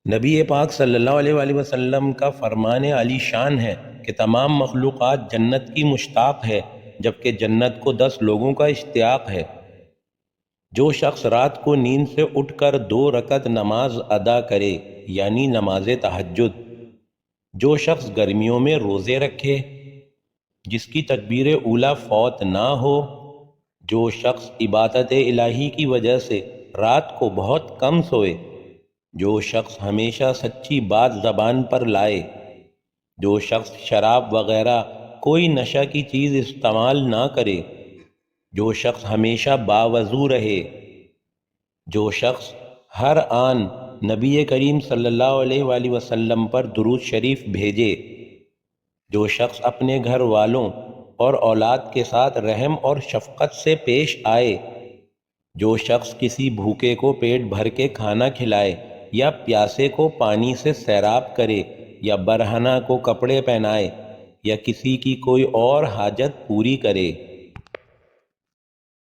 نبی پاک صلی اللہ علیہ وآلہ وسلم کا فرمان علی شان ہے کہ تمام مخلوقات جنت کی مشتاق ہے، جبکہ جنت کو 10 لوگوں کا اشتیاق ہے۔ جو شخص رات کو نیند سے اٹھ کر 2 رکعت نماز ادا کرے، یعنی نماز تہجد۔ جو شخص گرمیوں میں روزے رکھے، جس کی تکبیر اولیٰ فوت نہ ہو۔ جو شخص عبادت الہی کی وجہ سے رات کو بہت کم سوئے۔ جو شخص ہمیشہ سچی بات زبان پر لائے۔ جو شخص شراب وغیرہ کوئی نشہ کی چیز استعمال نہ کرے۔ جو شخص ہمیشہ باوضو رہے۔ جو شخص ہر آن نبی کریم صلی اللہ علیہ وآلہ وسلم پر درود شریف بھیجے۔ جو شخص اپنے گھر والوں اور اولاد کے ساتھ رحم اور شفقت سے پیش آئے۔ جو شخص کسی بھوکے کو پیٹ بھر کے کھانا کھلائے، یا پیاسے کو پانی سے سیراب کرے، یا برہنہ کو کپڑے پہنائے، یا کسی کی کوئی اور حاجت پوری کرے۔